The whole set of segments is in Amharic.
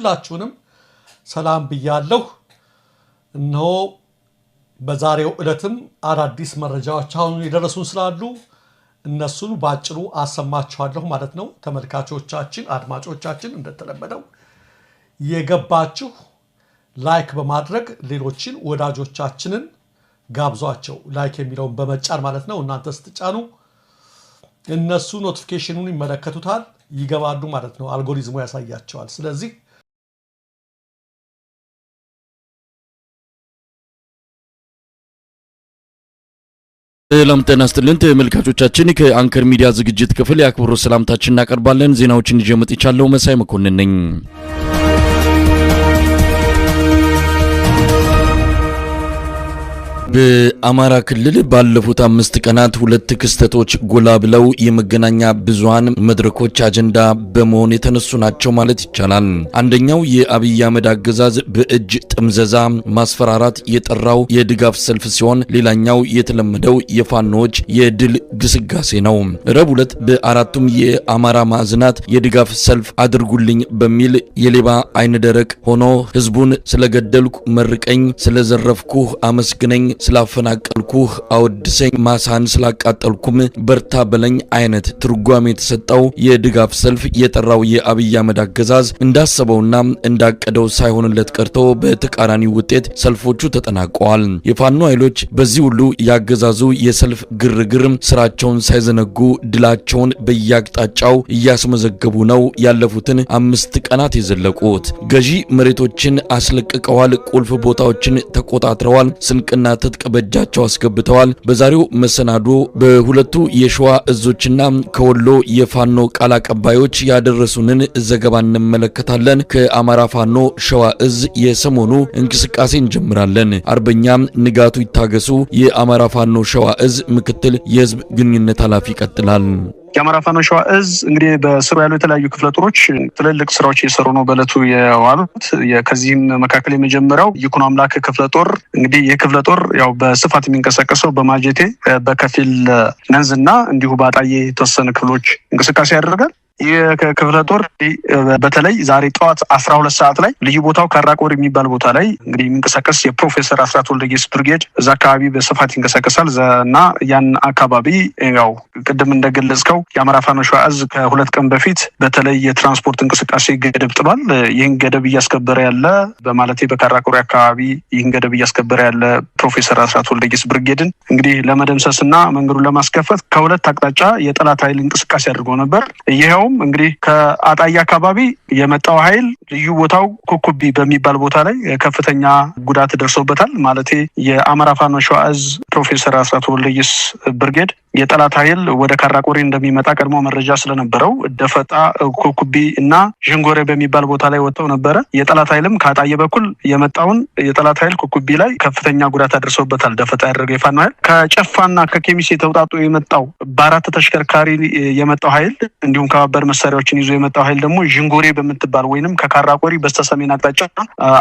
ሁላችሁንም ሰላም ብያለሁ። እነሆ በዛሬው ዕለትም አዳዲስ መረጃዎች አሁን የደረሱን ስላሉ እነሱን ባጭሩ አሰማችኋለሁ ማለት ነው። ተመልካቾቻችን፣ አድማጮቻችን እንደተለመደው የገባችሁ ላይክ በማድረግ ሌሎችን ወዳጆቻችንን ጋብዟቸው። ላይክ የሚለውን በመጫን ማለት ነው። እናንተ ስትጫኑ እነሱ ኖቲፊኬሽኑን ይመለከቱታል፣ ይገባሉ ማለት ነው። አልጎሪዝሙ ያሳያቸዋል። ስለዚህ ሰላም ጤና ይስጥልን ተመልካቾቻችን፣ ከአንከር ሚዲያ ዝግጅት ክፍል የአክብሮት ሰላምታችንን እናቀርባለን። ዜናዎችን ይዤ መጥቻለሁ። መሳይ መኮንን ነኝ። በአማራ ክልል ባለፉት 5 ቀናት 2 ክስተቶች ጎላ ብለው የመገናኛ ብዙሃን መድረኮች አጀንዳ በመሆን የተነሱ ናቸው ማለት ይቻላል። አንደኛው የአብይ አህመድ አገዛዝ በእጅ ጥምዘዛ ማስፈራራት የጠራው የድጋፍ ሰልፍ ሲሆን፣ ሌላኛው የተለመደው የፋኖች የድል ግስጋሴ ነው። ረቡዕ ዕለት በአራቱም የአማራ ማዕዘናት የድጋፍ ሰልፍ አድርጉልኝ በሚል የሌባ አይነ ደረቅ ሆኖ ህዝቡን ስለገደልኩ መርቀኝ፣ ስለዘረፍኩህ አመስግነኝ፣ ስላፈናቀልኩህ አወድሰኝ፣ ማሳን ስላቃጠልኩም በርታ በለኝ አይነት ትርጓሜ የተሰጠው የድጋፍ ሰልፍ የጠራው የአብይ አህመድ አገዛዝ እንዳሰበውና እንዳቀደው ሳይሆንለት ቀርቶ በተቃራኒ ውጤት ሰልፎቹ ተጠናቀዋል። የፋኖ ኃይሎች በዚህ ሁሉ ያገዛዙ የሰልፍ ግርግር ስራቸውን ሳይዘነጉ ድላቸውን በየአቅጣጫው እያስመዘገቡ ነው ያለፉትን 5 ቀናት የዘለቁት። ገዢ መሬቶችን አስለቅቀዋል፣ ቁልፍ ቦታዎችን ተቆጣጥረዋል፣ ስንቅና ትጥቅ በእጃቸው አስገብተዋል። በዛሬው መሰናዶ በሁለቱ የሸዋ እዞችና ከወሎ የፋኖ ቃል አቀባዮች ያደረሱንን ዘገባ እንመለከታለን። ከአማራ ፋኖ ሸዋ እዝ የሰሞኑ እንቅስቃሴ እንጀምራለን። አርበኛ ንጋቱ ይታገሱ የአማራ ፋኖ ሸዋ እዝ ምክትል የህዝብ ግንኙነት ኃላፊ ይቀጥላል። የአማራ ፋኖ ሸዋ እዝ እንግዲህ በስሩ ያሉ የተለያዩ ክፍለ ጦሮች ትልልቅ ስራዎች እየሰሩ ነው በእለቱ የዋሉት። ከዚህም መካከል የመጀመሪያው ይኩኖ አምላክ ክፍለ ጦር እንግዲህ የክፍለ ጦር ያው በስፋት የሚንቀሳቀሰው በማጀቴ በከፊል መንዝና እንዲሁ በአጣዬ የተወሰነ ክፍሎች እንቅስቃሴ ያደርጋል። የክፍለ ጦር በተለይ ዛሬ ጠዋት 12 ሰዓት ላይ ልዩ ቦታው ካራቆሪ የሚባል ቦታ ላይ እንግዲህ የሚንቀሳቀስ የፕሮፌሰር አስራት ወልደየስ ብርጌድ እዛ አካባቢ በስፋት ይንቀሳቀሳል እና ያን አካባቢ ያው ቅድም እንደገለጽከው የአማራ ፋኖ ሸዋ እዝ ከ2 ቀን በፊት በተለይ የትራንስፖርት እንቅስቃሴ ገደብ ጥሏል። ይህን ገደብ እያስከበረ ያለ በማለቴ በካራቆሪ አካባቢ ይህን ገደብ እያስከበረ ያለ ፕሮፌሰር አስራት ወልደየስ ብርጌድን እንግዲህ ለመደምሰስና መንገዱን ለማስከፈት ከ2 አቅጣጫ የጠላት ኃይል እንቅስቃሴ አድርጎ ነበር። ይሄው እንግዲህ ከአጣዬ አካባቢ የመጣው ኃይል ልዩ ቦታው ኮኩቢ በሚባል ቦታ ላይ ከፍተኛ ጉዳት ደርሶበታል። ማለቴ የአማራ ፋኖ ሸዋ እዝ ፕሮፌሰር አስራት ወልደየስ ብርጌድ የጠላት ኃይል ወደ ካራቆሪ እንደሚመጣ ቀድሞ መረጃ ስለነበረው ደፈጣ ኮኩቢ እና ዥንጎሬ በሚባል ቦታ ላይ ወጥተው ነበረ። የጠላት ኃይልም ከአጣዬ በኩል የመጣውን የጠላት ኃይል ኮኩቢ ላይ ከፍተኛ ጉዳት አድርሶበታል። ደፈጣ ያደረገው የፋኖ ኃይል ከጨፋና ከኬሚሴ ተውጣጡ የመጣው በ4 ተሽከርካሪ የመጣው ኃይል እንዲሁም ከባድ መሳሪያዎችን ይዞ የመጣው ኃይል ደግሞ ዥንጎሬ በምትባል ወይንም ከካራቆሪ በስተሰሜን አቅጣጫ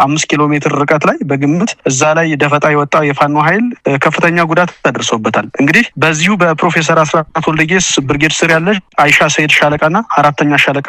5 ኪሎ ሜትር ርቀት ላይ በግምት እዛ ላይ ደፈጣ የወጣው የፋኖ ኃይል ከፍተኛ ጉዳት አድርሶበታል። እንግዲህ በዚሁ በፕሮፌሰር አስራት ወልደየስ ብርጌድ ስር ያለ አይሻ ሰይድ ሻለቃና 4ኛ ሻለቃ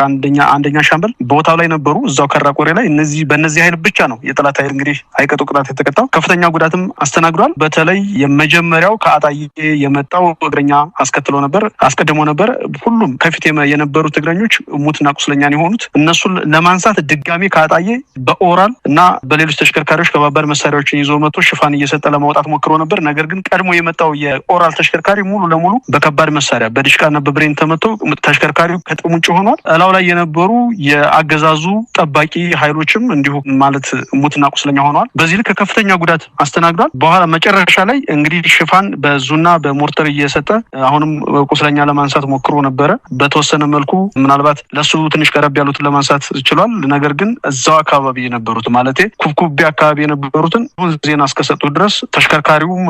አንደኛ ሻምበል ቦታው ላይ ነበሩ። እዛው ካራቆሪ ላይ በእነዚህ ኃይል ብቻ ነው የጠላት ኃይል እንግዲህ አይቀጡ ቅጣት የተቀጣው። ከፍተኛ ጉዳትም አስተናግዷል። በተለይ የመጀመሪያው ከአጣዬ የመጣው እግረኛ አስቀድሞ ነበር። ሁሉም ከፊት የነበሩ ትግረኞች ሙትና ቁስለኛን የሆኑት እነሱን ለማንሳት ድጋሚ ከአጣዬ በኦራል እና በሌሎች ተሽከርካሪዎች ከባባድ መሳሪያዎችን ይዞ መጥቶ ሽፋን እየሰጠ ለማውጣት ሞክሮ ነበር። ነገር ግን ቀድሞ የመጣው የኦራል ተሽከርካሪ ሙሉ ለሙሉ በከባድ መሳሪያ በዲሽቃና በብሬን ተመቶ ተሽከርካሪው ከጥቅም ውጭ ሆኗል። እላው ላይ የነበሩ የአገዛዙ ጠባቂ ኃይሎችም እንዲሁ ማለት ሙትና ቁስለኛ ሆነዋል። በዚህ ልክ ከፍተኛ ጉዳት አስተናግዷል። በኋላ መጨረሻ ላይ እንግዲህ ሽፋን በዙና በሞርተር እየሰጠ አሁንም ቁስለኛ ለማንሳት ሞክሮ ነበረ። በተወሰነ መልኩ ምናልባት ለሱ ትንሽ ቀረብ ያሉትን ለማንሳት ችሏል። ነገር ግን እዛው አካባቢ የነበሩት ማለቴ ኩብኩቤ አካባቢ የነበሩትን ዜና እስከሰጡ ድረስ ተሽከርካሪውም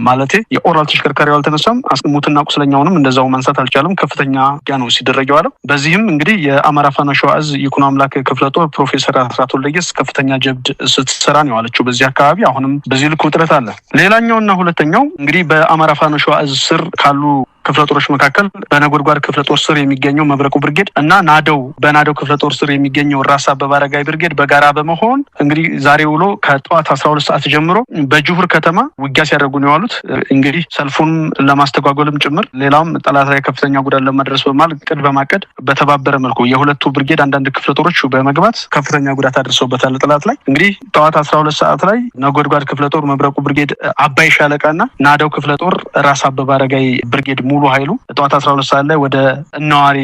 ማለቴ የኦራል ተሽከርካሪው አልተነሳም። ሙትና ቁስለኛውንም እንደዛው ማንሳት አልቻለም። ከፍተኛ ውጊያ ነው ሲደረግ የዋለው። በዚህም እንግዲህ የአማራ ፋኖ ሸዋ እዝ ይኩኖ አምላክ ክፍለ ጦር ፕሮፌሰር አስራት ወልደየስ ከፍተኛ ጀብድ ስትሰራ ነው ያለችው በዚህ አካባቢ። አሁንም በዚህ ልክ ውጥረት አለ። ሌላኛውና ሁለተኛው እንግዲህ በአማራ ፋኖ ሸዋ እዝ ስር ካሉ ክፍለ ጦሮች መካከል በነጎድጓድ ክፍለ ጦር ስር የሚገኘው መብረቁ ብርጌድ እና ናደው በናደው ክፍለ ጦር ስር የሚገኘው ራስ አበበ አረጋይ ብርጌድ በጋራ በመሆን እንግዲህ ዛሬ ውሎ ከጠዋት 12 ሰዓት ጀምሮ በጅሁር ከተማ ውጊያ ሲያደርጉ ነው ያሉት። እንግዲህ ሰልፉን ለማስተጓጎልም ጭምር ሌላውም ጠላት ላይ ከፍተኛ ጉዳት ለማድረስ ቅድ በማቀድ በተባበረ መልኩ የሁለቱ ብርጌድ አንዳንድ ክፍለ ጦሮች በመግባት ከፍተኛ ጉዳት አድርሰውበታል ጠላት ላይ። እንግዲህ ጠዋት 12 ሰዓት ላይ ነጎድጓድ ክፍለ ጦር መብረቁ ብርጌድ አባይ ሻለቃና ናደው ክፍለ ጦር ራስ አበበ አረጋይ ብርጌድ ሙሉ ኃይሉ ጠዋት 12 ሰዓት ላይ ወደ ነዋሪ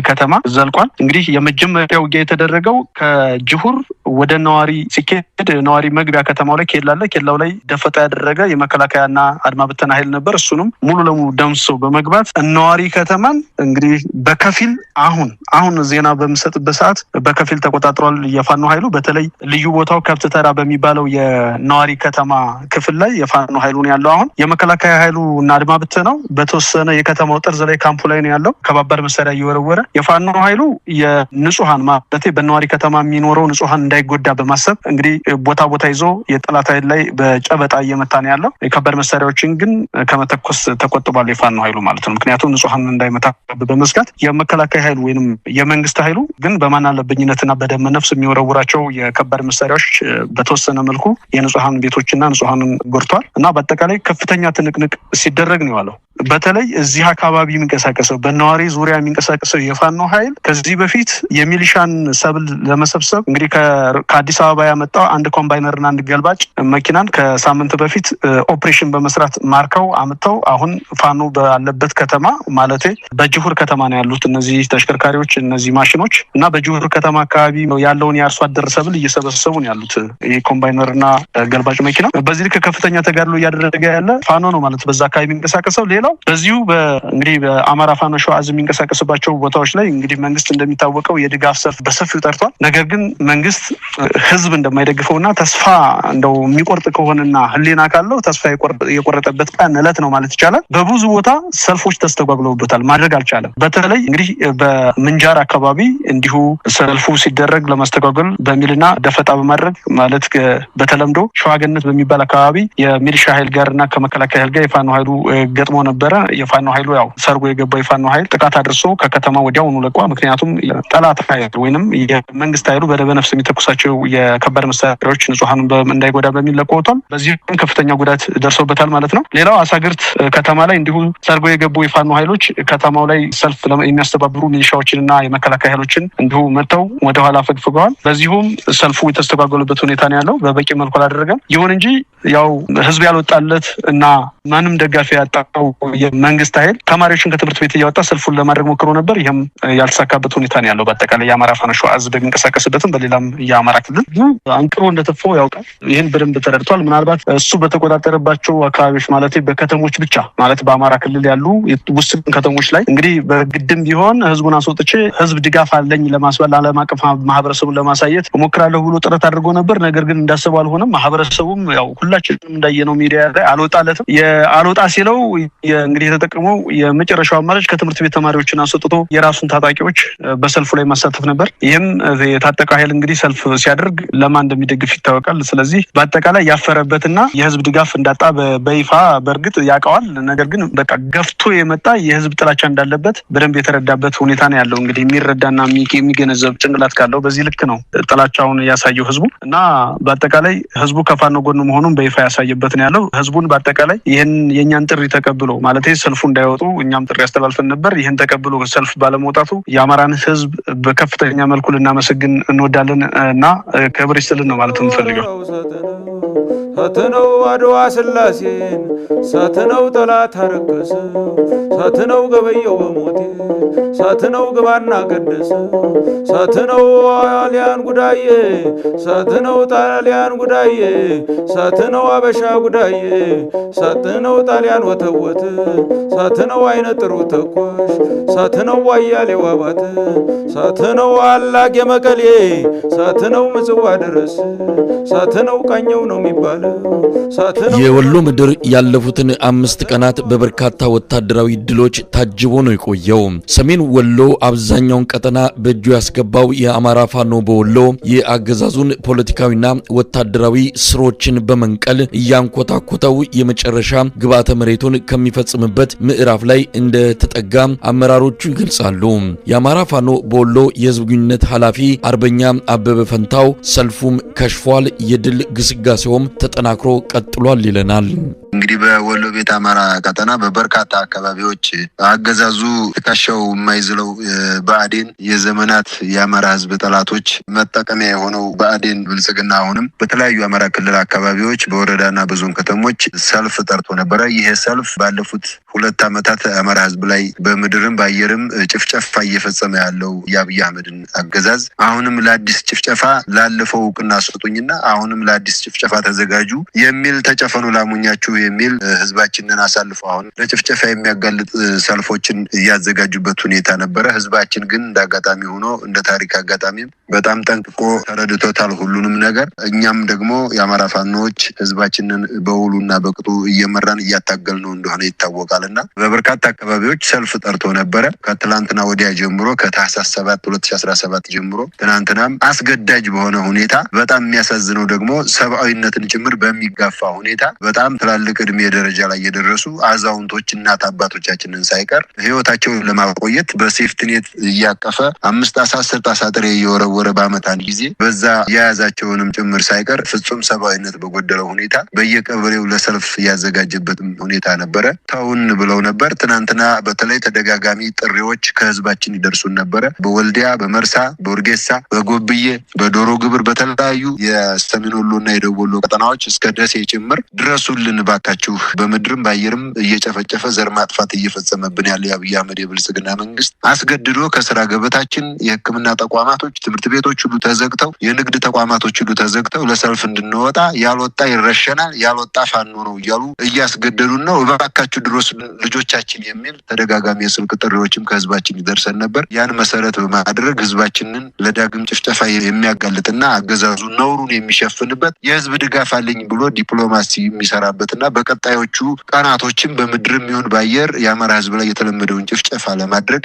ከተማ ዘልቋል። እንግዲህ የመጀመሪያው ውጊያ የተደረገው ከጅሁር ወደ ነዋሪ ሲኬድ ነዋሪ መግቢያ ከተማው ላይ ኬላ አለ። ኬላው ላይ ደፈጣ ያደረገ የመከላከያና አድማ ብተና ኃይል ነበር። እሱንም ሙሉ ለሙሉ ደምስሰው በመግባት ነዋሪ ከተማን እንግዲህ በከፊል አሁን ዜና በሚሰጥበት ሰዓት በከፊል ተቆጣጥሯል የፋኖ ኃይሉ። በተለይ ልዩ ቦታው ከብት ተራ በሚባለው የነዋሪ ከተማ ክፍል ላይ የፋኖ ኃይሉ ነው ያለው። አሁን የመከላከያ ኃይሉ እና አድማ ብተናው በተወሰነ የከተማው ጠርዝ ላይ ካምፑ ላይ ነው ያለው። ከባባድ መሳሪያ እየወረወረ የፋኖ ኃይሉ የንጹሃን ማለት በነዋሪ ከተማ የሚኖረው ንጹሃን እንዳይጎዳ በማሰብ እንግዲህ ቦታ ይዞ የጠላት ኃይል ላይ በጨበጣ እየመታ ነው ያለው። የከባድ መሳሪያዎችን ግን ከመተኮስ ተቆጥቧል የፋኖ ኃይሉ ማለት ነው። ምክንያቱም ንጹሃን እንዳይመታ በመስጋት የመከላከያ ኃይሉ ወይንም የመንግስት ኃይሉ ግን በማን አለብኝነትና በደመ ነፍስ የሚወረውራቸው የከባድ መሳሪያዎች በተወሰነ መልኩ የንጹሃን ቤቶችና ንጹሃንን ጎድቷል እና በአጠቃላይ ከፍተኛ ትንቅንቅ ሲደረግ ነው ያለው። በተለይ እዚህ አካባቢ የሚንቀሳቀሰው በነዋሪ ዙሪያ የሚንቀሳቀሰው የፋኖ ኃይል ከዚህ በፊት የሚሊሻን ሰብል ለመሰብሰብ እንግዲህ ከአዲስ አበባ ያመጣው አንድ ኮምባይነርና አንድ ገልባጭ መኪናን ከሳምንት በፊት ኦፕሬሽን በመስራት ማርከው አምጥተው አሁን ፋኖ ባለበት ከተማ ማለቴ በጅሁር ከተማ ነው ያሉት እነዚህ ተሽከርካሪዎች እነዚህ ማሽኖች እና በጅሁር ከተማ አካባቢ ያለውን የአርሶ አደር ሰብል እየሰበሰቡ ነው ያሉት ይሄ ኮምባይነርና ገልባጭ መኪና። በዚህ ልክ ከፍተኛ ተጋድሎ እያደረገ ያለ ፋኖ ነው ማለት በዛ አካባቢ የሚንቀሳቀሰው። ሌላው በዚሁ እንግዲህ በአማራ ፋኖ ሸዋ ዕዝ የሚንቀሳቀስባቸው ቦታዎች ላይ እንግዲህ መንግስት እንደሚታወቀው የድጋፍ ሰልፍ በሰፊው ጠርቷል። ነገር ግን መንግስት ህዝብ እንደማይደግፈውና ተስፋ እንደው የሚቆርጥ ከሆነና ህሊና ካለው ተስፋ የቆረጠበት ቀን እለት ነው ማለት ይቻላል። በብዙ ቦታ ሰልፎች ተስተጓጉለውበታል፣ ማድረግ አልቻለም። በተለይ እንግዲህ በምንጃር አካባቢ እንዲሁ ሰልፉ ሲደረግ ለማስተጓጎል በሚልና ደፈጣ በማድረግ ማለት በተለምዶ ሸዋገነት በሚባል አካባቢ የሚሊሻ ኃይል ጋርና ከመከላከያ ኃይል ጋር የፋኖ ኃይሉ ገጥሞ ነበረ። የፋኖ ኃይሉ ያው ሰርጎ የገባው የፋኖ ኃይል ጥቃት አድርሶ ከከተማ ወዲያውኑ ለቋል። ምክንያቱም ጠላት ኃይል ወይንም የመንግስት ኃይሉ በደበ ነፍስ የሚተኩሳቸው የከባድ መሳሪያዎች ንጹሃኑን እንዳይጎዳ በሚል ለቆቷል። በዚህም ከፍተኛ ጉዳት ደርሶበታል ማለት ነው። ሌላው አሳግርት ከተማ ላይ እንዲሁ ሰርጎ የገቡ የፋኖ ኃይሎች ከተማው ላይ ሰልፍ የሚያስተባብሩ ሚሊሻዎችንና የመከላከያ ኃይሎችን እንዲሁ መጥተው ወደኋላ ፈግፍገዋል። በዚሁም ሰልፉ የተስተጓጎለበት ሁኔታ ነው ያለው። በበቂ መልኩ አላደረገም። ይሁን እንጂ ያው ህዝብ ያልወጣለት እና ማንም ደጋፊ ያጣው የመንግስት ኃይል ተማሪዎችን ከትምህርት ቤት እያወጣ ሰልፉን ለማድረግ ሞክሮ ነበር። ይህም ያልተሳካበት ሁኔታ ነው ያለው። በአጠቃላይ የአማራ ፋኖ ሸዋ ዕዝ በሚንቀሳቀስበትም በሌላም የአማራ ክልል አንቅሮ እንደተፈው ያውቃል። ይህን በደንብ ተረድቷል። ምናልባት እሱ በተቆጣጠረባቸው አካባቢዎች ማለት በከተሞች ብቻ ማለት በአማራ ክልል ያሉ ውስን ከተሞች ላይ እንግዲህ በግድም ቢሆን ህዝቡን አስወጥቼ ህዝብ ድጋፍ አለኝ ለማስባል ዓለም አቀፍ ማህበረሰቡን ለማሳየት እሞክራለሁ ብሎ ጥረት አድርጎ ነበር። ነገር ግን እንዳሰበው አልሆነም። ማህበረሰቡም ያው ሁላችንም እንዳየነው ሚዲያ ላይ አልወጣለትም። የአልወጣ ሲለው እንግዲህ የተጠቀመው የመጨረሻው አማራጭ ከትምህርት ቤት ተማሪዎችን አስወጥቶ የራሱን ታጣቂዎች በሰልፉ ላይ ማሳተፍ ነበር። ይህም የታጠቀ ኃይል እንግዲህ ሰልፍ ሲያደርግ ለማን እንደሚደግፍ ይታወቃል። ስለዚህ በአጠቃላይ ያፈረበትና የህዝብ ድጋፍ እንዳጣ በይፋ በእርግጥ ያውቀዋል። ነገር ግን በቃ ገፍቶ የመጣ የህዝብ ጥላቻ እንዳለበት በደንብ የተረዳበት ሁኔታ ነው ያለው። እንግዲህ የሚረዳና የሚገነዘብ ጭንቅላት ካለው በዚህ ልክ ነው ጥላቻውን ያሳየው ህዝቡ እና በአጠቃላይ ህዝቡ ከፋኖ ጎን መሆኑን በይፋ ያሳየበት ነው ያለው። ህዝቡን በአጠቃላይ ይህን የእኛን ጥሪ ተቀብሎ ማለት ሰልፉ እንዳይወጡ እኛም ጥሪ ያስተላልፈን ነበር። ይህን ተቀብሎ ሰልፍ ባለመውጣቱ የአማራን ህዝብ በከፍተኛ መልኩ ልናመሰግን እንወዳለን እና ክብር ይስጥልን ነው ማለት የምፈልገው። ሳትነው አድዋ ስላሴን ሳትነው ጠላት አረከሰ ሳትነው ገበየው በሞቴ ሳትነው ግባና ቀደሰ ሳትነው ጣሊያን ጉዳዬ ሳትነው ጣሊያን ጉዳዬ ሳትነው አበሻ ጉዳዬ ሳትነው ጣሊያን ወተወተ ሳትነው አይነ ጥሩ ተኳሽ ሳትነው ዋያሌው አባተ ሳትነው አላቅ የመቀሌ ሳትነው ምጽዋ ድረስ ሳትነው ቀኘው ነው የሚባለው የወሎ ምድር ያለፉትን 5 ቀናት በበርካታ ወታደራዊ ድሎች ታጅቦ ነው የቆየው። ሰሜን ወሎ አብዛኛውን ቀጠና በእጁ ያስገባው የአማራ ፋኖ በወሎ የአገዛዙን ፖለቲካዊና ወታደራዊ ስሮችን በመንቀል እያንኮታኮተው የመጨረሻ ግብዓተ መሬቱን ከሚፈጽምበት ምዕራፍ ላይ እንደተጠጋ አመራሮቹ ይገልጻሉ። የአማራ ፋኖ በወሎ የህዝብ ግንኙነት ኃላፊ አርበኛ አበበ ፈንታው ሰልፉም ከሽፏል፣ የድል ግስጋሴውም ተጠናክሮ ቀጥሏል ይለናል። እንግዲህ በወሎ ቤት አማራ ቀጠና በበርካታ አካባቢዎች አገዛዙ ተካሻው የማይዝለው በአዴን የዘመናት የአማራ ህዝብ ጠላቶች መጠቀሚያ የሆነው በአዴን ብልጽግና አሁንም በተለያዩ አማራ ክልል አካባቢዎች በወረዳና በዞን ከተሞች ሰልፍ ጠርቶ ነበረ። ይሄ ሰልፍ ባለፉት 2 ዓመታት አማራ ህዝብ ላይ በምድርም በአየርም ጭፍጨፋ እየፈጸመ ያለው የአብይ አህመድን አገዛዝ አሁንም ለአዲስ ጭፍጨፋ ላለፈው እውቅና ሰጡኝና አሁንም ለአዲስ ጭፍጨፋ ተዘጋጁ የሚል ተጨፈኑ ላሙኛችሁ የሚል ህዝባችንን አሳልፎ አሁን ለጭፍጨፋ የሚያጋልጥ ሰልፎችን እያዘጋጁበት ሁኔታ ነበረ። ህዝባችን ግን እንዳጋጣሚ ሆኖ እንደ ታሪክ አጋጣሚ በጣም ጠንቅቆ ተረድቶታል ሁሉንም ነገር። እኛም ደግሞ የአማራ ፋኖዎች ህዝባችንን በውሉና በቅጡ እየመራን እያታገልነው እንደሆነ ይታወቃልና በበርካታ አካባቢዎች ሰልፍ ጠርቶ ነበረ። ከትላንትና ወዲያ ጀምሮ ከታህሳስ 7 2017 ጀምሮ ትናንትናም አስገዳጅ በሆነ ሁኔታ በጣም የሚያሳዝነው ደግሞ ሰብአዊነትን ጭምር በሚጋፋ ሁኔታ በጣም ትላልቅ እድሜ ደረጃ ላይ የደረሱ አዛውንቶች እናት አባቶቻችንን ሳይቀር ህይወታቸውን ለማቆየት በሴፍቲኔት እያቀፈ 5 ጣሳ 10 ጣሳ ጥሬ እየወረወረ በአመት አንድ ጊዜ በዛ የያዛቸውንም ጭምር ሳይቀር ፍጹም ሰብአዊነት በጎደለው ሁኔታ በየቀበሌው ለሰልፍ ያዘጋጀበትም ሁኔታ ነበረ። ተውን ብለው ነበር። ትናንትና በተለይ ተደጋጋሚ ጥሪዎች ከህዝባችን ይደርሱን ነበረ። በወልዲያ፣ በመርሳ፣ በወርጌሳ፣ በጎብዬ፣ በዶሮ ግብር በተለያዩ የሰሜን ወሎና የደቡብ ወሎ ቀጠናዎች እስከ ደሴ ጭምር ድረሱልን ባካችሁ፣ በምድርም በአየርም እየጨፈጨፈ ዘር ማጥፋት እየፈጸመብን ያለ የአብይ አህመድ የብልጽግና መንግስት አስገድዶ ከስራ ገበታችን የሕክምና ተቋማቶች፣ ትምህርት ቤቶች ሁሉ ተዘግተው፣ የንግድ ተቋማቶች ሁሉ ተዘግተው ለሰልፍ እንድንወጣ ያልወጣ ይረሸናል፣ ያልወጣ ፋኖ ነው እያሉ እያስገደዱን ነው። እባካችሁ ድረስ ልጆቻችን የሚል ተደጋጋሚ የስልክ ጥሪዎችም ከህዝባችን ይደርሰን ነበር። ያን መሰረት በማድረግ ህዝባችንን ለዳግም ጭፍጨፋ የሚያጋልጥና አገዛዙ ነውሩን የሚሸፍንበት የህዝብ ድጋፍ አለኝ ብሎ ዲፕሎማሲ የሚሰራበትና በቀጣዮቹ ቀናቶችም በምድርም ይሁን በአየር የአማራ ህዝብ ላይ የተለመደውን ጭፍጨፋ ለማድረግ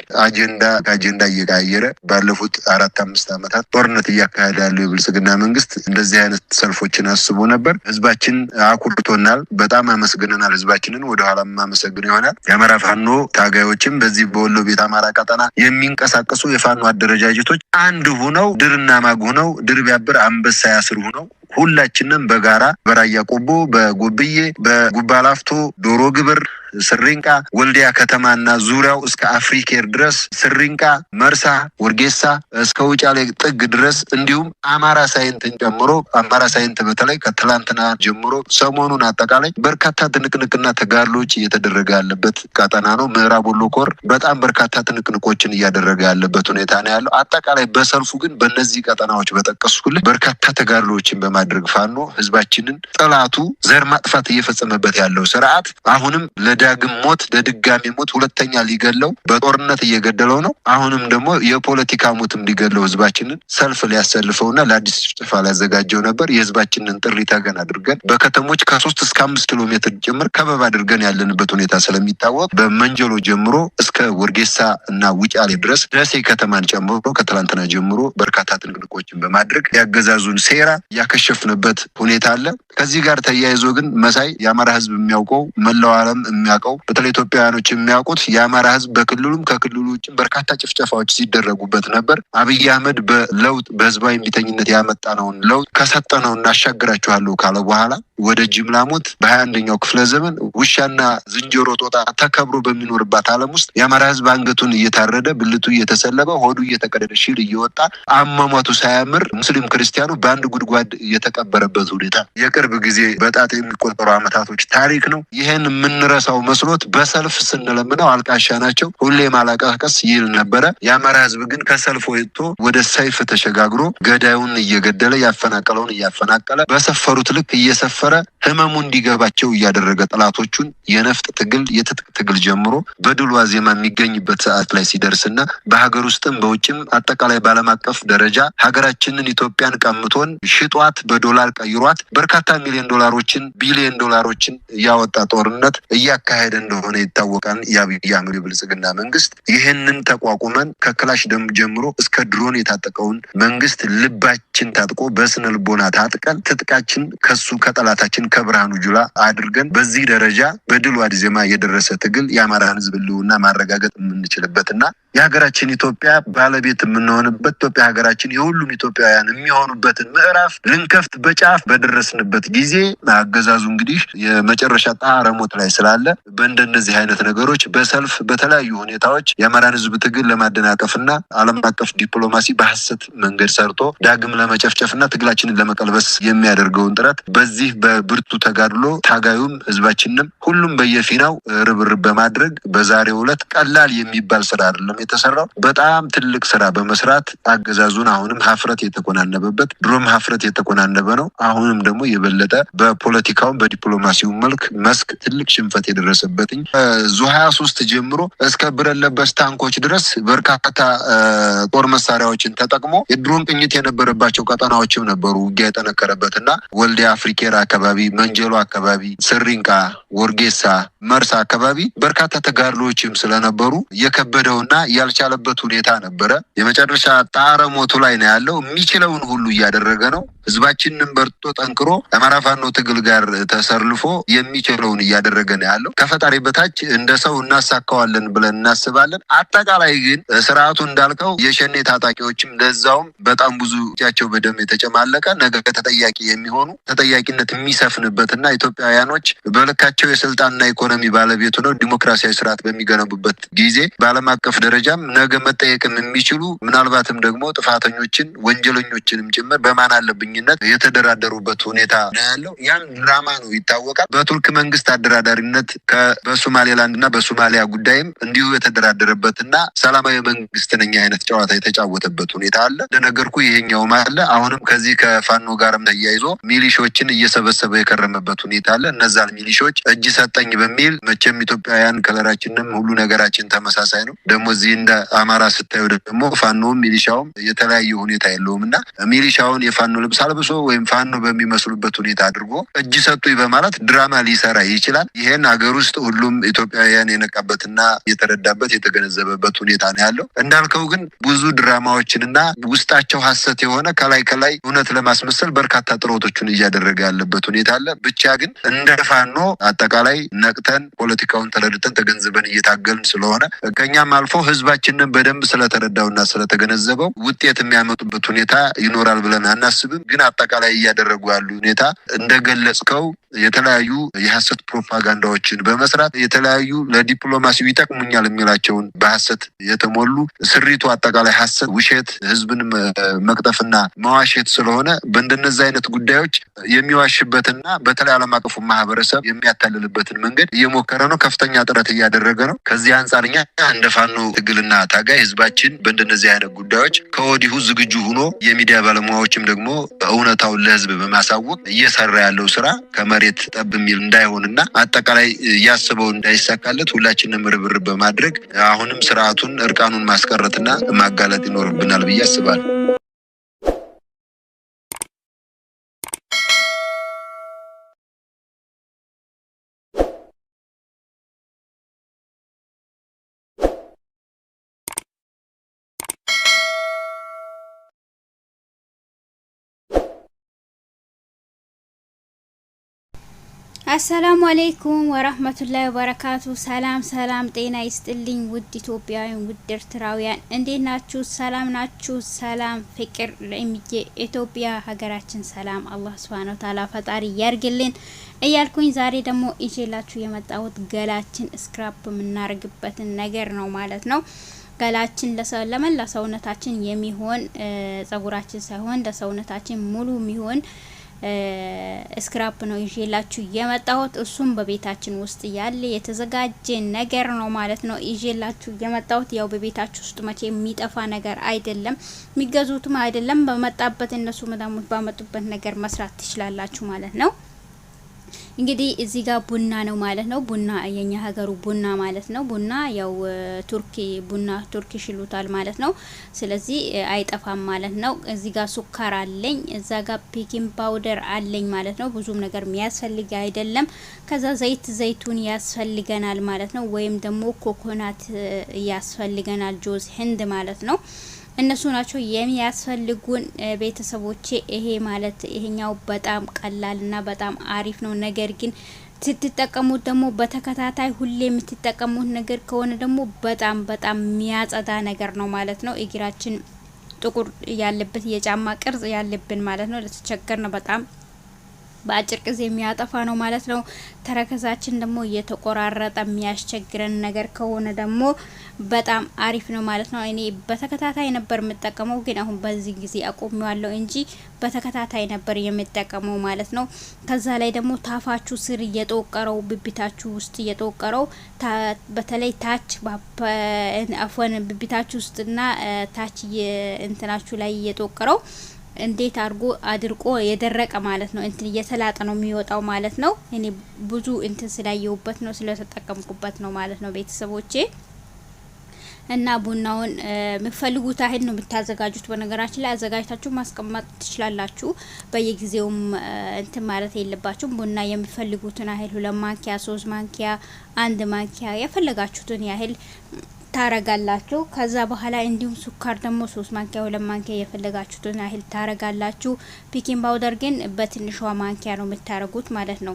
አጀንዳ እየቀያየረ ባለፉት 4-5 ዓመታት ጦርነት እያካሄደ ያለው የብልጽግና መንግስት እንደዚህ አይነት ሰልፎችን አስቦ ነበር። ህዝባችን አኩርቶናል። በጣም አመስግነናል። ህዝባችንን ወደኋላ ማመሰግነው ይሆናል። የአማራ ፋኖ ታጋዮችም በዚህ በወሎ ቤት አማራ ቀጠና የሚንቀሳቀሱ የፋኖ አደረጃጀቶች አንድ ሆነው ድርና ማግ ሆነው ድር ቢያብር አንበሳ ያስር ሆነው ሁላችንም በጋራ በራያ ቆቦ፣ በጎብዬ፣ በጉባላፍቶ፣ ዶሮ ግብር፣ ስሪንቃ፣ ወልዲያ ከተማና ዙሪያው እስከ አፍሪኬር ድረስ ስሪንቃ፣ መርሳ፣ ወርጌሳ እስከ ውጫሌ ጥግ ድረስ እንዲሁም አማራ ሳይንትን ጨምሮ አማራ ሳይንት በተለይ ከትላንትና ጀምሮ ሰሞኑን አጠቃላይ በርካታ ትንቅንቅና ተጋድሎች እየተደረገ ያለበት ቀጠና ነው። ምዕራብ ወሎ ኮር በጣም በርካታ ትንቅንቆችን እያደረገ ያለበት ሁኔታ ነው ያለው። አጠቃላይ በሰልፉ ግን በእነዚህ ቀጠናዎች በጠቀስኩልህ በርካታ ተጋድሎችን በማድረግ ፋኖ ህዝባችንን ጠላቱ ዘር ማጥፋት እየፈጸመበት ያለው ስርዓት አሁንም ለዳግም ሞት ለድጋሚ ሞት ሁለተኛ ሊገለው በጦርነት እየገደለው ነው። አሁንም ደግሞ የፖለቲካ ሞትም ሊገለው ህዝባችንን ሰልፍ ሊያሰልፈውና ለአዲስ ጭፍጨፋ ሊያዘጋጀው ነበር። የህዝባችንን ጥሪ ተገን አድርገን በከተሞች ከ3 እስከ 5 ኪሎ ሜትር ጭምር ከበባ አድርገን ያለንበት ሁኔታ ስለሚታወቅ በመንጀሎ ጀምሮ እስከ ወርጌሳ እና ውጫሌ ድረስ ደሴ ከተማን ጨምሮ ከትላንትና ጀምሮ በርካታ ትንቅንቆችን በማድረግ ያገዛዙን ሴራ ያከሸፍንበት ሁኔታ አለ። ከዚህ ጋር ተያይዞ ግን መሳይ የአማራ ህዝብ የሚያውቀው መላው ዓለም የሚያውቀው በተለይ ኢትዮጵያውያኖች የሚያውቁት የአማራ ህዝብ በክልሉም ከክልሉ ውጭ በርካታ ጭፍጨፋዎች ሲደረጉበት ነበር። አብይ አህመድ በለውጥ በህዝባዊ እምቢተኝነት ያመጣነውን ለውጥ ከሰጠነው እናሻግራችኋለሁ ካለ በኋላ ወደ ጅምላ ሞት በ21ኛው ክፍለ ዘመን ውሻና ዝንጀሮ ጦጣ ተከብሮ በሚኖርባት ዓለም ውስጥ የአማራ ህዝብ አንገቱን እየታረደ ብልቱ እየተሰለበ ሆዱ እየተቀደደ ሽል እየወጣ አሟሟቱ ሳያምር ሙስሊም ክርስቲያኑ በአንድ ጉድጓድ የተቀበረበት ሁኔታ የቅርብ ጊዜ በጣት የሚቆጠሩ ዓመታቶች ታሪክ ነው። ይሄን የምንረሳው መስሎት በሰልፍ ስንለምነው አልቃሻ ናቸው ሁሌ ማላቀስ ይል ነበረ። የአማራ ህዝብ ግን ከሰልፍ ወጥቶ ወደ ሰይፍ ተሸጋግሮ ገዳዩን እየገደለ ያፈናቀለውን እያፈናቀለ በሰፈሩት ልክ እየሰፈረ እየቆፈረ ህመሙ እንዲገባቸው እያደረገ ጠላቶቹን የነፍጥ ትግል የትጥቅ ትግል ጀምሮ በድል ዋዜማ የሚገኝበት ሰዓት ላይ ሲደርስና በሀገር ውስጥም በውጭም አጠቃላይ ባለም አቀፍ ደረጃ ሀገራችንን ኢትዮጵያን ቀምቶን ሽጧት በዶላር ቀይሯት በርካታ ሚሊዮን ዶላሮችን ቢሊዮን ዶላሮችን ያወጣ ጦርነት እያካሄደ እንደሆነ ይታወቃል። የአብይ አህመድ ብልጽግና መንግስት ይህንን ተቋቁመን ከክላሽ ደም ጀምሮ እስከ ድሮን የታጠቀውን መንግስት ልባችን ታጥቆ በስነ ልቦና ታጥቀን ትጥቃችን ከሱ ከጠላታችን ከብርሃኑ ጁላ አድርገን በዚህ ደረጃ በድል ዋዜማ የደረሰ ትግል የአማራን ህዝብ ህልውና ማረጋገጥ የምንችልበትና የሀገራችን ኢትዮጵያ ባለቤት የምንሆንበት ኢትዮጵያ ሀገራችን የሁሉም ኢትዮጵያውያን የሚሆኑበትን ምዕራፍ ልንከፍት በጫፍ በደረስንበት ጊዜ አገዛዙ እንግዲህ የመጨረሻ ጣረ ሞት ላይ ስላለ በእንደነዚህ አይነት ነገሮች በሰልፍ በተለያዩ ሁኔታዎች የአማራን ህዝብ ትግል ለማደናቀፍና ዓለም አቀፍ ዲፕሎማሲ በሐሰት መንገድ ሰርቶ ዳግም ለመጨፍጨፍና ትግላችንን ለመቀልበስ የሚያደርገውን ጥረት በዚህ በብርቱ ተጋድሎ ታጋዩም ህዝባችንም ሁሉም በየፊናው ርብርብ በማድረግ በዛሬው ዕለት ቀላል የሚባል ስራ አይደለም የተሰራው በጣም ትልቅ ስራ በመስራት አገዛዙን አሁንም ሀፍረት የተቆናነበበት ድሮም ሀፍረት የተቆናነበ ነው። አሁንም ደግሞ የበለጠ በፖለቲካው በዲፕሎማሲው መልክ መስክ ትልቅ ሽንፈት የደረሰበትኝ ዙ 23 ጀምሮ እስከ ብረት ለበስ ታንኮች ድረስ በርካታ ጦር መሳሪያዎችን ተጠቅሞ የድሮን ቅኝት የነበረባቸው ቀጠናዎችም ነበሩ ውጊያ የጠነከረበትና ወልዲያ አፍሪኬራ አካባቢ መንጀሎ አካባቢ ስሪንቃ ወርጌሳ መርሳ አካባቢ በርካታ ተጋድሎዎችም ስለነበሩ የከበደውና ያልቻለበት ሁኔታ ነበረ። የመጨረሻ ጣረ ሞቱ ላይ ነው ያለው። የሚችለውን ሁሉ እያደረገ ነው። ህዝባችንን በርቶ ጠንክሮ አማራ ፋኖ ትግል ጋር ተሰርልፎ የሚችለውን እያደረገ ነው ያለው። ከፈጣሪ በታች እንደ ሰው እናሳካዋለን ብለን እናስባለን። አጠቃላይ ግን ስርዓቱ እንዳልከው የሸኔ ታጣቂዎችም ለዛውም በጣም ብዙ እጃቸው በደም የተጨማለቀ ነገ ተጠያቂ የሚሆኑ ተጠያቂነት የሚሰፍንበትና ኢትዮጵያውያኖች በልካቸው የስልጣንና ኢኮኖሚ ባለቤቱ ነው ዲሞክራሲያዊ ስርዓት በሚገነቡበት ጊዜ በዓለም አቀፍ ደረጃም ነገ መጠየቅም የሚችሉ ምናልባትም ደግሞ ጥፋተኞችን ወንጀለኞችንም ጭምር በማን አለብኝነት የተደራደሩበት ሁኔታ ነው ያለው። ያን ድራማ ነው ይታወቃል። በቱርክ መንግስት አደራዳሪነት በሶማሌላንድና በሶማሊያ ጉዳይም እንዲሁ የተደራደረበትና ሰላማዊ መንግስት ነኝ አይነት ጨዋታ የተጫወተበት ሁኔታ አለ። እንደነገርኩ ይሄኛውም አለ። አሁንም ከዚህ ከፋኖ ጋርም ተያይዞ ሚሊሾችን እየሰበሰበ የከረመበት ሁኔታ አለ። እነዛን ሚሊሾች እጅ ሰጠኝ በሚል መቼም ኢትዮጵያውያን ከለራችንም ሁሉ ነገራችን ተመሳሳይ ነው። ደግሞ እዚህ እንደ አማራ ስታዩ ደግሞ ፋኖም ሚሊሻውም የተለያየ ሁኔታ የለውምና ሚሊሻውን የፋኖ ልብስ አልብሶ ወይም ፋኖ በሚመስሉበት ሁኔታ አድርጎ እጅ ሰጡኝ በማለት ድራማ ሊሰራ ይችላል። ይሄን ሀገር ውስጥ ሁሉም ኢትዮጵያውያን የነቃበትና የተረዳበት የተገነዘበበት ሁኔታ ነው ያለው። እንዳልከው ግን ብዙ ድራማዎችንና ውስጣቸው ሐሰት የሆነ ከላይ እውነት ለማስመሰል በርካታ ጥረቶችን እያደረገ ያለበት ሁኔታ አለ። ብቻ ግን እንደ ፋኖ አጠቃላይ ነቅተን ፖለቲካውን ተረድተን ተገንዝበን እየታገልን ስለሆነ ከኛም አልፎ ህዝባችንን በደንብ ስለተረዳውና ስለተገነዘበው ውጤት የሚያመጡበት ሁኔታ ይኖራል ብለን አናስብም። ግን አጠቃላይ እያደረጉ ያሉ ሁኔታ እንደገለጽከው የተለያዩ የሐሰት ፕሮፓጋንዳዎችን በመስራት የተለያዩ ለዲፕሎማሲው ይጠቅሙኛል የሚላቸውን በሐሰት የተሞሉ ስሪቱ አጠቃላይ ሐሰት፣ ውሸት፣ ህዝብን መቅጠፍና መዋሸት ስለሆነ በእንደነዚህ አይነት ጉዳዮች የሚዋሽበትና በተለይ ዓለም አቀፉ ማህበረሰብ የሚያታልልበትን መንገድ እየሞከረ ነው። ከፍተኛ ጥረት እያደረገ ነው። ከዚህ አንጻርኛ እንደ ፋኖ ትግልና ታጋይ ህዝባችን በእንደነዚህ አይነት ጉዳዮች ከወዲሁ ዝግጁ ሆኖ የሚዲያ ባለሙያዎችም ደግሞ እውነታውን ለህዝብ በማሳወቅ እየሰራ ያለው ስራ ከመሬት ጠብ የሚል እንዳይሆንና አጠቃላይ ያስበው እንዳይሳካለት ሁላችንም ርብርብ በማድረግ አሁንም ስርዓቱን እርቃኑን ማስቀረትና ማጋለጥ ይኖርብናል ብዬ አስባለሁ። አሰላሙ አለይኩም ወራህመቱላሂ ወበረካቱ። ሰላም ጤና ይስጥልኝ ውድ ኢትዮጵያውያን ውድ ኤርትራውያን እንዴት ናችሁ? ሰላም ናችሁ? ሰላም ፍቅር ለሚጄ ኢትዮጵያ ሀገራችን ሰላም አላህ Subhanahu Wa Ta'ala ፈጣሪ ያርግልን እያልኩኝ ዛሬ ደግሞ ይዤላችሁ የመጣሁት ገላችን ስክራፕ የምናርግበትን ነገር ነው ማለት ነው። ገላችን ለመላ ሰውነታችን የሚሆን ጸጉራችን ሳይሆን ለሰውነታችን ሙሉ የሚሆን ስክራፕ ነው ይዤላችሁ የመጣሁት። እሱም በቤታችን ውስጥ ያለ የተዘጋጀ ነገር ነው ማለት ነው ይዤላችሁ የመጣሁት። ያው በቤታችሁ ውስጥ መቼ የሚጠፋ ነገር አይደለም፣ የሚገዙትም አይደለም። በመጣበት እነሱ መዳሙት ባመጡበት ነገር መስራት ትችላላችሁ ማለት ነው። እንግዲህ እዚህ ጋር ቡና ነው ማለት ነው። ቡና የኛ ሀገሩ ቡና ማለት ነው። ቡና ያው ቱርኪሽ ይሉታል ማለት ነው። ስለዚህ አይጠፋም ማለት ነው። እዚህ ጋር ሱካር አለኝ፣ እዛ ጋር ቤኪንግ ፓውደር አለኝ ማለት ነው። ብዙም ነገር የሚያስፈልግ አይደለም። ከዛ ዘይቱን ያስፈልገናል ማለት ነው። ወይም ደግሞ ኮኮናት ያስፈልገናል፣ ጆዝ ህንድ ማለት ነው። እነሱ ናቸው የሚያስፈልጉን ቤተሰቦቼ። ይሄ ማለት ይሄኛው በጣም ቀላልና በጣም አሪፍ ነው። ነገር ግን ስትጠቀሙት ደግሞ በተከታታይ ሁሌ የምትጠቀሙት ነገር ከሆነ ደግሞ በጣም የሚያጸዳ ነገር ነው ማለት ነው። እግራችን ጥቁር ያለበት የጫማ ቅርጽ ያለብን ማለት ነው ለተቸገርን በጣም በአጭር ጊዜ የሚያጠፋ ነው ማለት ነው። ተረከዛችን ደግሞ እየተቆራረጠ የሚያስቸግረን ነገር ከሆነ ደግሞ በጣም አሪፍ ነው ማለት ነው። እኔ በተከታታይ ነበር የምጠቀመው፣ ግን አሁን በዚህ ጊዜ አቆሚዋለሁ እንጂ በተከታታይ ነበር የምጠቀመው ማለት ነው። ከዛ ላይ ደግሞ ታፋችሁ ስር እየተወቀረው ብብታችሁ ውስጥ እየተወቀረው በተለይ ታች አፎን ብብታችሁ ውስጥና ታች እንትናችሁ ላይ እየተወቀረው እንዴት አድርቆ የደረቀ ማለት ነው እንትን እየተላጠ ነው የሚወጣው ማለት ነው። እኔ ብዙ እንትን ስላየውበት ነው ስለተጠቀምኩበት ነው ማለት ነው ቤተሰቦቼ። እና ቡናውን የምትፈልጉት አይል ነው የምታዘጋጁት። በነገራችን ላይ አዘጋጅታችሁ ማስቀመጥ ትችላላችሁ። በየጊዜውም እንትን ማለት የለባችሁም። ቡና የሚፈልጉትን አይል 2 ማንኪያ፣ 3 ማንኪያ፣ 1 ማንኪያ የፈለጋችሁትን ያህል ታረጋላችሁ። ከዛ በኋላ እንዲሁም ሱካር ደግሞ 3 ማንኪያ 2 ማንኪያ የፈለጋችሁትን ያህል ታረጋላችሁ። ቤኪንግ ፓውደር ግን በትንሿ ማንኪያ ነው የምታረጉት ማለት ነው።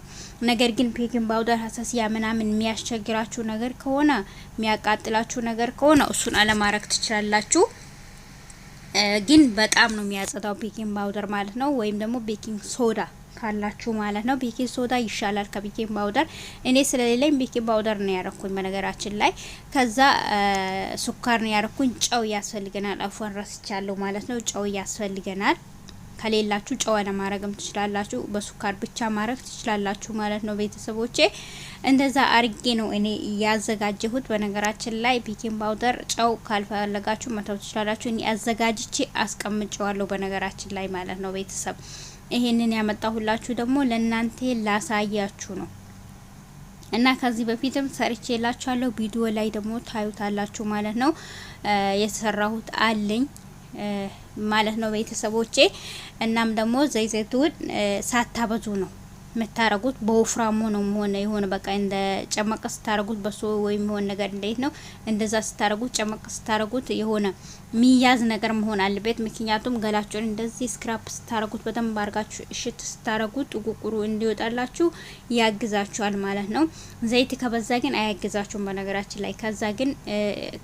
ነገር ግን ቤኪንግ ፓውደር ሀሳሲያ ምናምን የሚያስቸግራችሁ ነገር ከሆነ የሚያቃጥላችሁ ነገር ከሆነ እሱን አለማረግ ትችላላችሁ። ግን በጣም ነው የሚያጸዳው ቤኪንግ ፓውደር ማለት ነው። ወይም ደግሞ ቤኪንግ ሶዳ ካላችሁ ማለት ነው። ቤኪንግ ሶዳ ይሻላል ከቤኪንግ ፓውደር። እኔ ስለሌለኝ ቤኪንግ ፓውደር ነው ያረኩኝ በነገራችን ላይ። ከዛ ሱካር ነው ያረኩኝ። ጨው ያስፈልገናል። አፎን ረስቻለሁ ማለት ነው። ጨው ያስፈልገናል። ከሌላችሁ ጨው ለማረግም ትችላላችሁ፣ በሱካር ብቻ ማረግ ትችላላችሁ ማለት ነው ቤተሰቦቼ። እንደዛ አርጌ ነው እኔ ያዘጋጀሁት። በነገራችን ላይ ቤኪንግ ፓውደር ጨው ካልፈለጋችሁ መተው ትችላላችሁ። እኔ አዘጋጅቼ አስቀምጨዋለሁ በነገራችን ላይ ማለት ነው ቤተሰብ። ይሄንን ያመጣሁላችሁ ደግሞ ለእናንተ ላሳያችሁ ነው እና ከዚህ በፊትም ሰርቼላችኋለሁ። ቪዲዮ ላይ ደግሞ ታዩታላችሁ ማለት ነው። የተሰራሁት አለኝ ማለት ነው ቤተሰቦቼ። እናም ደግሞ ዘይቱን ሳታበዙ ነው መታረጉት። በወፍራሙ ነው ሆነ የሆነ በቃ እንደ ጨመቀ ስታረጉት በሶ ወይም ሆነ ነገር እንዴት ነው እንደዛ ስታረጉት ጨመቀ ስታረጉት የሆነ ሚያዝ ነገር መሆን አለበት። ምክንያቱም ገላችሁን እንደዚህ ስክራፕ ስታረጉት በደንብ አርጋችሁ እሽት ስታረጉት ጥቁቁሩ እንዲወጣላችሁ ያግዛችኋል ማለት ነው። ዘይት ከበዛ ግን አያግዛችሁም በነገራችን ላይ።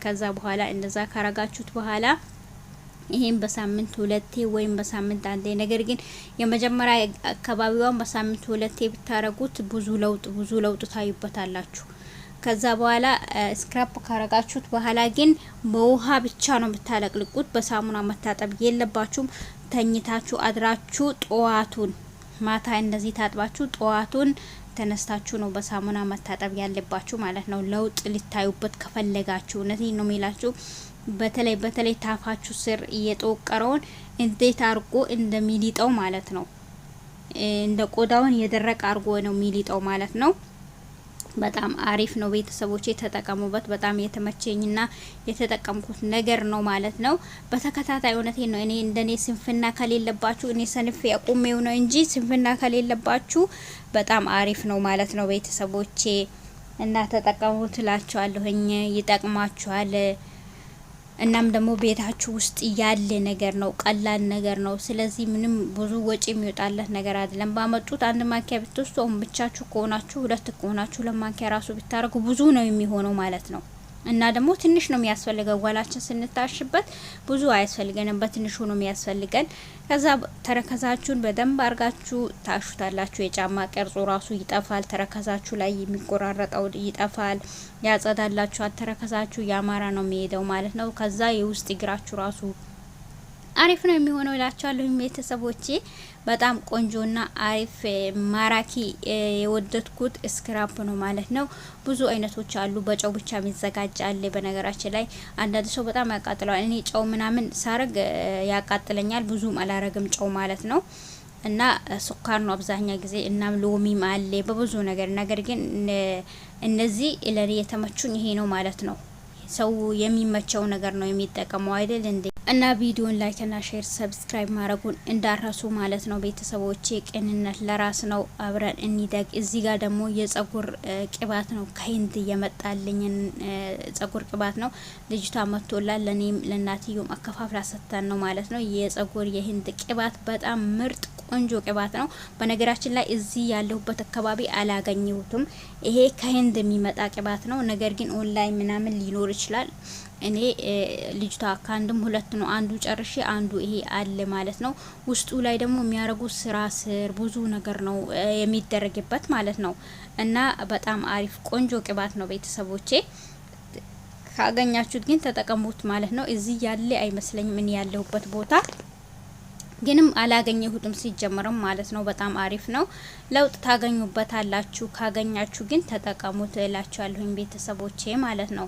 ከዛ በኋላ እንደዛ ካረጋችሁት በኋላ ይሄን በሳምንት 2 ወይም በሳምንት 1 ነገር ግን የመጀመሪያ አካባቢዋን በሳምንት 2 ብታረጉት ብዙ ለውጥ ታዩበታላችሁ። ከዛ በኋላ ስክራፕ ካረጋችሁት በኋላ ግን በውሃ ብቻ ነው የምታለቅልቁት። በሳሙና መታጠብ የለባችሁም። ተኝታችሁ አድራችሁ ጧቱን ማታ እንደዚህ ታጥባችሁ ጧቱን ተነስታችሁ ነው በሳሙና መታጠብ ያለባችሁ ማለት ነው። ለውጥ ልታዩበት ከፈለጋችሁ እነዚህ ነው የሚላችሁ። በተለይ ታፋችሁ ስር እየተወቀረውን እንዴት አርጎ እንደሚሊጠው ማለት ነው። እንደ ቆዳውን የደረቀ አርጎ ነው የሚሊጠው ማለት ነው። በጣም አሪፍ ነው ቤተሰቦቼ፣ ተጠቀሙበት። በጣም የተመቸኝና የተጠቀምኩት ነገር ነው ማለት ነው። በተከታታይ እውነቴ ነው። እኔ እንደኔ ስንፍና ከሌለባችሁ እኔ ሰንፌ አቁሜው ነው እንጂ ስንፍና ከሌለባችሁ በጣም አሪፍ ነው ማለት ነው ቤተሰቦቼ። እና ተጠቀሙት እላችኋለሁኝ። ይጠቅማችኋል። እናም ደግሞ ቤታችሁ ውስጥ ያለ ነገር ነው፣ ቀላል ነገር ነው። ስለዚህ ምንም ብዙ ወጪ የሚወጣለት ነገር አይደለም። ባመጡት 1 ማንኪያ ብትወስዱ አሁን ብቻችሁ ከሆናችሁ 2 ከሆናችሁ 2 ማንኪያ ራሱ ብታረጉ ብዙ ነው የሚሆነው ማለት ነው። እና ደግሞ ትንሽ ነው የሚያስፈልገው። ጓላችን ስንታሽበት ብዙ አያስፈልገንም፣ በትንሹ ነው የሚያስፈልገን። ከዛ ተረከዛችሁን በደንብ አርጋችሁ ታሹታላችሁ። የጫማ ቅርጹ ራሱ ይጠፋል። ተረከዛችሁ ላይ የሚቆራረጠው ይጠፋል። ያጸዳላችኋል። ተረከዛችሁ ያማራ ነው የሚሄደው ማለት ነው። ከዛ የውስጥ እግራችሁ ራሱ አሪፍ ነው የሚሆነው እላችኋለሁ ቤተሰቦቼ። በጣም ቆንጆና አሪፍ ማራኪ የወደድኩት ስክራፕ ነው ማለት ነው። ብዙ አይነቶች አሉ። በጨው ብቻ የሚዘጋጅ አለ። በነገራችን ላይ አንዳንድ ሰው በጣም ያቃጥለዋል። እኔ ጨው ምናምን ሳረግ ያቃጥለኛል። ብዙም አላረግም ጨው ማለት ነው። እና ሱካር ነው አብዛኛ ጊዜ እናም ሎሚም አለ በብዙ ነገር ግን እነዚህ ለኔ የተመቹኝ ይሄ ነው ማለት ነው። ሰው የሚመቸው ነገር ነው የሚጠቀመው አይደል እንዴ? እና ቪዲዮን ላይክ እና ሼር ሰብስክራይብ ማድረጉን እንዳረሱ ማለት ነው ቤተሰቦቼ። ቅንነት ለራስ ነው። አብረን እንደግ። እዚህ ጋር ደግሞ የጸጉር ቅባት ነው ከህንድ የመጣልኝ ጸጉር ቅባት ነው። ልጅቷ መጥቶላል ለኔም ለናትዮም አከፋፍላ ሰጥተን ነው ማለት ነው። የጸጉር የህንድ ቅባት በጣም ምርጥ ቆንጆ ቅባት ነው። በነገራችን ላይ እዚህ ያለሁበት አካባቢ አላገኘሁትም። ይሄ ከህንድ የሚመጣ ቅባት ነው። ነገር ግን ኦንላይን ምናምን ሊኖር ይችላል። እኔ ልጅቷ ካንድም ሁለት ነው አንዱ ጨርሼ አንዱ ይሄ አለ ማለት ነው። ውስጡ ላይ ደግሞ የሚያረጉት ስር ብዙ ነገር ነው የሚደረግበት ማለት ነው። እና በጣም አሪፍ ቆንጆ ቅባት ነው ቤተሰቦቼ። ካገኛችሁት ግን ተጠቀሙት ማለት ነው። እዚህ ያለ አይመስለኝም እኔ ያለሁበት ቦታ ግንም አላገኘሁትም ሲጀመርም ማለት ነው። በጣም አሪፍ ነው። ለውጥ ታገኙበታላችሁ። ካገኛችሁ ግን ተጠቀሙት እላችኋለሁኝ ቤተሰቦቼ ማለት ነው።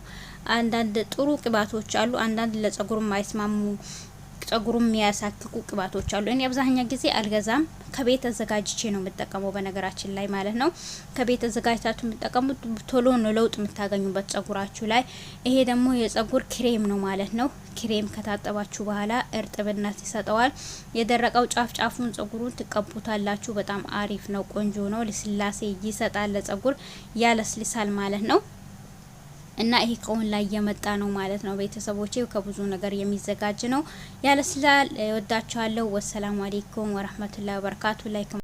አንዳንድ ጥሩ ቅባቶች አሉ፣ አንዳንድ ለጸጉር ማይስማሙ ጸጉሩም የሚያሳክኩ ቅባቶች አሉ። እኔ አብዛኛው ጊዜ አልገዛም፣ ከቤት አዘጋጅቼ ነው የምጠቀመው በነገራችን ላይ ማለት ነው። ከቤት አዘጋጅታችሁ የምትጠቀሙት ቶሎ ነው ለውጥ የምታገኙበት ጸጉራችሁ ላይ። ይሄ ደግሞ የጸጉር ክሬም ነው ማለት ነው። ክሬም ከታጠባችሁ በኋላ እርጥብነት ይሰጠዋል። የደረቀው ጫፉን ጸጉሩን ትቀቡታላችሁ። በጣም አሪፍ ነው፣ ቆንጆ ነው። ልስላሴ ይሰጣል፣ ለጸጉር ያለስልሳል ማለት ነው። እና ይሄ ከውን ላይ የመጣ ነው ማለት ነው ቤተሰቦቼ። ከብዙ ነገር የሚዘጋጅ ነው። ያለስላል። ወዳችኋለሁ። ወሰላሙ አለይኩም ወራህመቱላሂ ወበረካቱ። ላይክ